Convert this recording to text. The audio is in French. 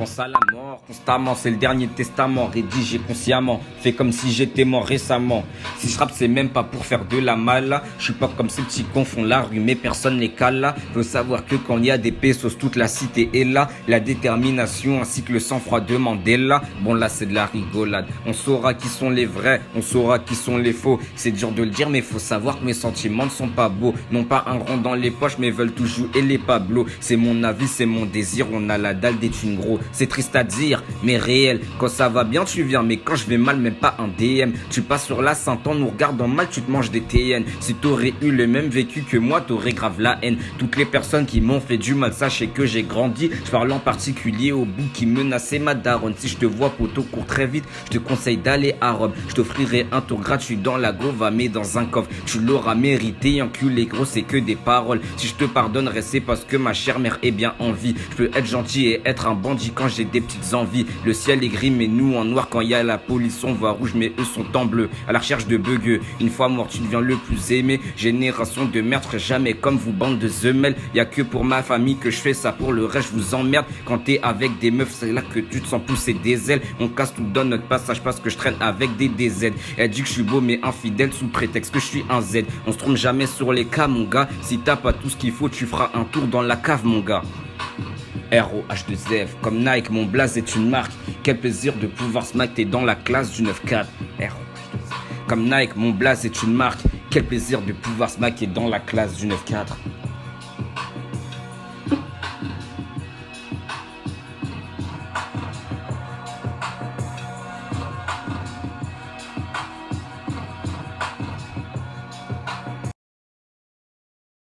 pense à la mort constamment, c'est le dernier testament rédigé consciemment, fait comme si j'étais mort récemment. Si je rappe c'est même pas pour faire de la malle, je suis pas comme ces petits cons font la rue mais personne les cale. Faut savoir que quand il y a des pesos toute la cité est là, la détermination ainsi que le sang-froid de Mandela. Bon là c'est de la rigolade, on saura qui sont les vrais, on saura qui sont les faux. C'est dur de le dire mais faut savoir que mes sentiments ne sont pas beaux, non pas un rond dans les poches mais veulent tout jouer les Pablo. C'est mon avis, c'est mon désir, on a la dalle des thunes gros. C'est triste à dire mais réel, quand ça va bien tu viens mais quand je vais mal même pas un DM. Tu passes sur la Saint-Anne, nous regardant mal tu te manges des TN. Si t'aurais eu le même vécu que moi t'aurais grave la haine. Toutes les personnes qui m'ont fait du mal sachez que j'ai grandi. Je parle en particulier au bout qui menaçait ma daronne. Si je te vois poteau cours très vite, je te conseille d'aller à Rome. Je t'offrirai un tour gratuit dans la Gova mais dans un coffre. Tu l'auras mérité, enculé gros c'est que des paroles. Si je te pardonnerai c'est parce que ma chère mère est bien en vie. Je peux être gentil et être un bandit quand j'ai des petites envies. Le ciel est gris mais nous en noir, quand il y a la police on voit rouge mais eux sont en bleu. À la recherche de bugueux, une fois mort tu deviens le plus aimé. Génération de merde, je serai jamais comme vous bande de zemelles. Y'a que pour ma famille que je fais ça, pour le reste je vous emmerde. Quand t'es avec des meufs c'est là que tu te sens pousser des ailes. On casse tout dans notre passage parce que je traîne avec des DZ. Elle dit que je suis beau mais infidèle sous prétexte que je suis un Z. On se trompe jamais sur les cas mon gars. Si t'as pas tout ce qu'il faut tu feras un tour dans la cave mon gars. ROH2F, comme Nike, mon blaze est une marque. Quel plaisir de pouvoir smacker dans la classe du 9-4. Comme Nike, mon blaze est une marque. Quel plaisir de pouvoir smacker dans la classe du 9-4.